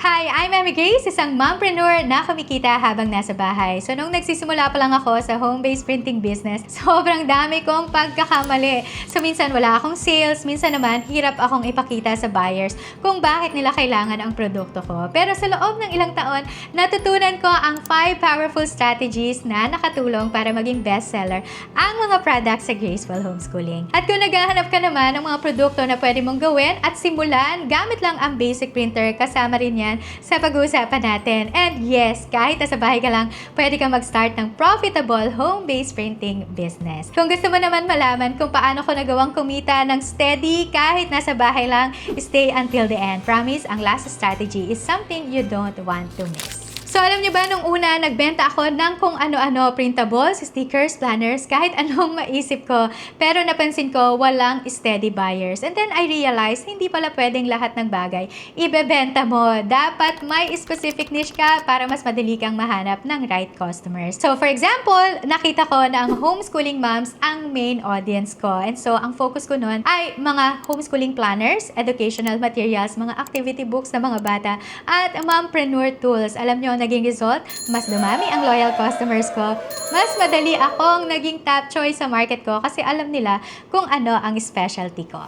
Hi, I'm Emmy Grace, isang mompreneur na kumikita habang nasa bahay. So, nung nagsisimula pa lang ako sa home-based printing business, sobrang dami kong pagkakamali. So, minsan wala akong sales, minsan naman hirap akong ipakita sa buyers kung bakit nila kailangan ang produkto ko. Pero sa loob ng ilang taon, natutunan ko ang 5 powerful strategies na nakatulong para maging bestseller ang mga products sa Graceful Homeschooling. At kung naghahanap ka naman ng mga produkto na pwede mong gawin at simulan, gamit lang ang basic printer, kasama rin yan sa pag-uusapan natin. And yes, kahit nasa bahay ka lang, pwede ka mag-start ng profitable home-based printing business. Kung gusto mo naman malaman kung paano ko nagawang kumita ng steady kahit nasa bahay lang, stay until the end. Promise, ang last strategy is something you don't want to miss. So, alam niyo ba, nung una, nagbenta ako ng kung ano-ano, printables, stickers, planners, kahit anong maisip ko. Pero napansin ko, walang steady buyers. And then, I realized, hindi pala pwedeng lahat ng bagay ibebenta mo. Dapat may specific niche ka para mas madali kang mahanap ng right customers. So, for example, nakita ko na ang homeschooling moms ang main audience ko. And so, ang focus ko nun ay mga homeschooling planners, educational materials, mga activity books na mga bata, at mompreneur tools. Alam niyo, naging result, mas dumami ang loyal customers ko, mas madali akong naging top choice sa market ko kasi alam nila kung ano ang specialty ko.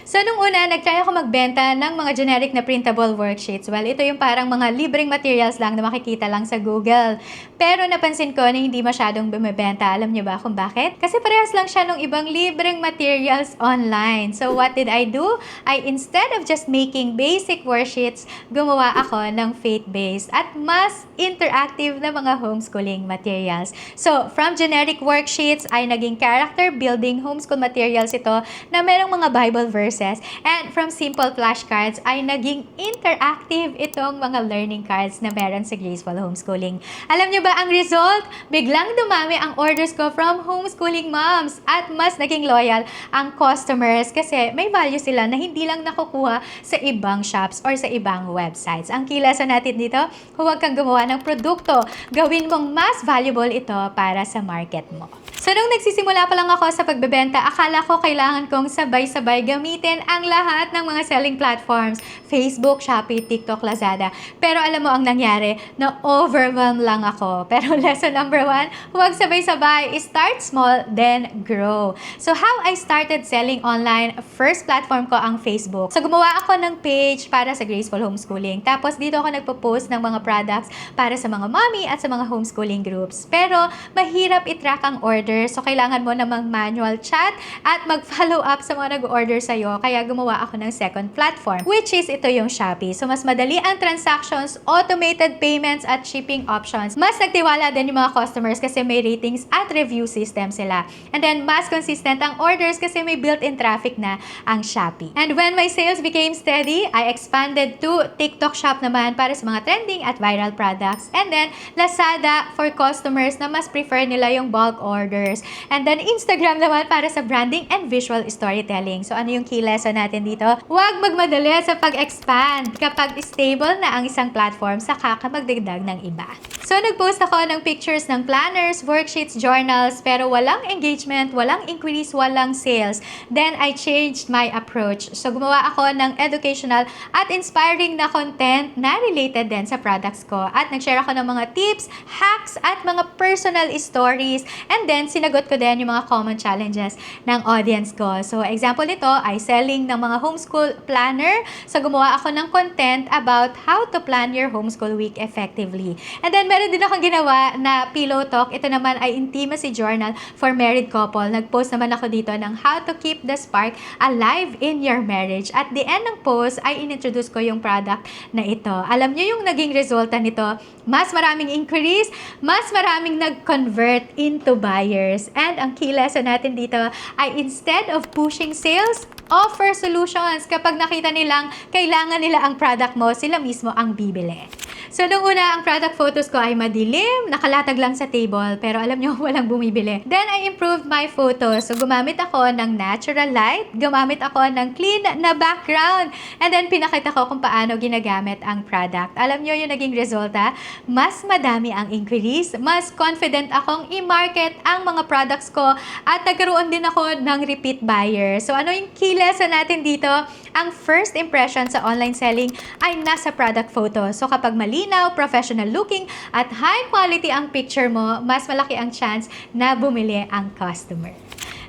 So, nung una, nag-try ako magbenta ng mga generic na printable worksheets. Well, ito yung parang mga libreng materials lang na makikita lang sa Google. Pero napansin ko na hindi masyadong bumibenta. Alam niyo ba kung bakit? Kasi parehas lang siya nung ibang libreng materials online. So, what did I do? Instead of just making basic worksheets, gumawa ako ng faith-based at mas interactive na mga homeschooling materials. So, from generic worksheets ay naging character building homeschool materials ito na merong mga Bible verses. And from simple flashcards ay naging interactive itong mga learning cards na meron sa Graceful Homeschooling. Alam niyo ba ang result? Biglang dumami ang orders ko from homeschooling moms at mas naging loyal ang customers kasi may value sila na hindi lang nakukuha sa ibang shops or sa ibang websites. Ang key lesson natin dito, huwag kang gumawa ng produkto. Gawin mong mas valuable ito para sa market mo. So, nung nagsisimula pa lang ako sa pagbebenta, akala ko kailangan kong sabay-sabay gamitin ang lahat ng mga selling platforms. Facebook, Shopee, TikTok, Lazada. Pero alam mo ang nangyari, na-overwhelm lang ako. Pero lesson number 1, huwag sabay-sabay. Start small, then grow. So, how I started selling online, first platform ko ang Facebook. So, gumawa ako ng page para sa Graceful Homeschooling. Tapos, dito ako nagpo-post ng mga products para sa mga mommy at sa mga homeschooling groups. Pero, mahirap i-track ang order. So, kailangan mo namang manual chat at mag-follow up sa mga nag-order sa'yo. Kaya gumawa ako ng second platform, which is ito yung Shopee. So, mas madali ang transactions, automated payments, at shipping options. Mas nagtiwala din yung mga customers kasi may ratings at review system sila. And then, mas consistent ang orders kasi may built-in traffic na ang Shopee. And when my sales became steady, I expanded to TikTok Shop naman para sa mga trending at viral products. And then, Lazada for customers na mas prefer nila yung bulk order. And then, Instagram naman para sa branding and visual storytelling. So, ano yung key lesson natin dito? Huwag magmadali sa pag-expand. Kapag stable na ang isang platform, saka ka magdagdag ng iba. So, nag-post ako ng pictures ng planners, worksheets, journals, pero walang engagement, walang inquiries, walang sales. Then, I changed my approach. So, gumawa ako ng educational at inspiring na content na related din sa products ko. At nag-share ako ng mga tips, hacks, at mga personal stories. And then, sinagot ko din yung mga common challenges ng audience ko. So, example nito ay selling ng mga homeschool planner. So, gumawa ako ng content about how to plan your homeschool week effectively. And then, meron din akong ginawa na pillow talk. Ito naman ay intimacy journal for married couple. Nag-post naman ako dito ng how to keep the spark alive in your marriage. At the end ng post, ay inintroduce ko yung product na ito. Alam niyo yung naging resulta nito? Mas maraming inquiries, mas maraming nag-convert into buyers. And ang key lesson natin dito ay instead of pushing sales, offer solutions. Kapag nakita nilang kailangan nila ang product mo, sila mismo ang bibili. So, nung una, ang product photos ko ay madilim, nakalatag lang sa table, pero alam nyo, walang bumibili. Then, I improved my photos. So, gumamit ako ng natural light, gumamit ako ng clean na background, and then, pinakita ko kung paano ginagamit ang product. Alam nyo yung naging resulta? Mas madami ang inquiries, mas confident akong i-market ang mga products ko, at nagkaroon din ako ng repeat buyer. So, ano yung key lesson natin dito? ang first impression sa online selling ay nasa product photo. So kapag malinaw, professional looking, at high quality ang picture mo, mas malaki ang chance na bumili ang customer.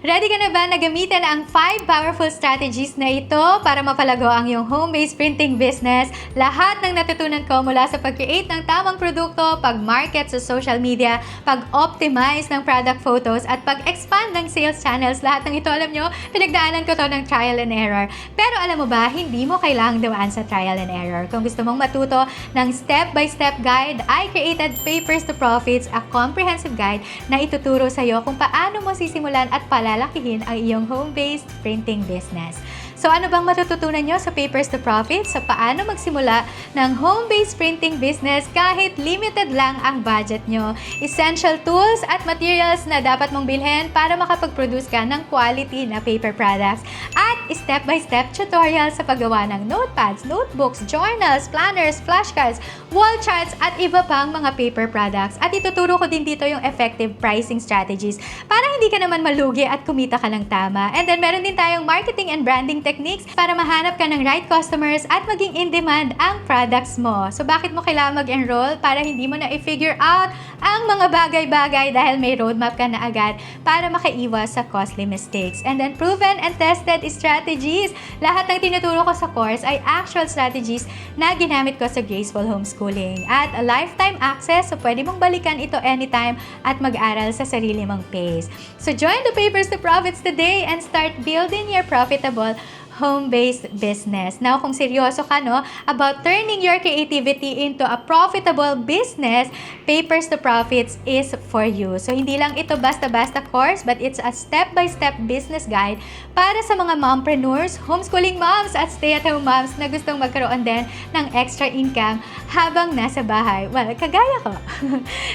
Ready ka na ba na gamitin ang 5 powerful strategies na ito para mapalago ang iyong home-based printing business? Lahat ng natutunan ko mula sa pag-create ng tamang produkto, pag-market sa social media, pag-optimize ng product photos, at pag-expand ng sales channels. Lahat ng ito, alam nyo, pinagdaanan ko to ng trial and error. Pero alam mo ba, hindi mo kailangang dumaan sa trial and error. Kung gusto mong matuto ng step-by-step guide, I created Papers to Profits, a comprehensive guide na ituturo sa iyo kung paano mo sisimulan at palalakihin ang iyong home-based printing business. So ano bang matututunan nyo sa Papers to Profits? Sa paano magsimula ng home-based printing business kahit limited lang ang budget nyo. Essential tools at materials na dapat mong bilhin para makapag-produce ka ng quality na paper products. At step-by-step tutorials sa paggawa ng notepads, notebooks, journals, planners, flashcards, wall charts, at iba pang mga paper products. At ituturo ko din dito yung effective pricing strategies para hindi ka naman malugi at kumita ka ng tama. And then meron din tayong marketing and branding techniques para mahanap ka ng right customers at maging in demand ang products mo. So bakit mo kailangan mag-enroll? Para hindi mo na i-figure out ang mga bagay-bagay dahil may roadmap ka na agad para makaiwas sa costly mistakes. And then proven and tested strategies. Lahat ng tinuturo ko sa course ay actual strategies na ginamit ko sa Graceful Homeschooling. At a lifetime access, so pwede mong balikan ito anytime at mag-aral sa sarili mong pace. So join the Papers to Profits today and start building your profitable home-based business. Now, kung seryoso ka about turning your creativity into a profitable business, Papers to Profits is for you. So, hindi lang ito basta-basta course, but it's a step-by-step business guide para sa mga mompreneurs, homeschooling moms, at stay-at-home moms na gustong magkaroon din ng extra income habang nasa bahay. Well, kagaya ko.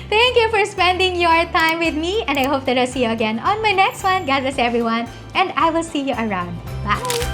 Thank you for spending your time with me, and I hope that I'll see you again on my next one. God bless everyone, and I will see you around. Bye!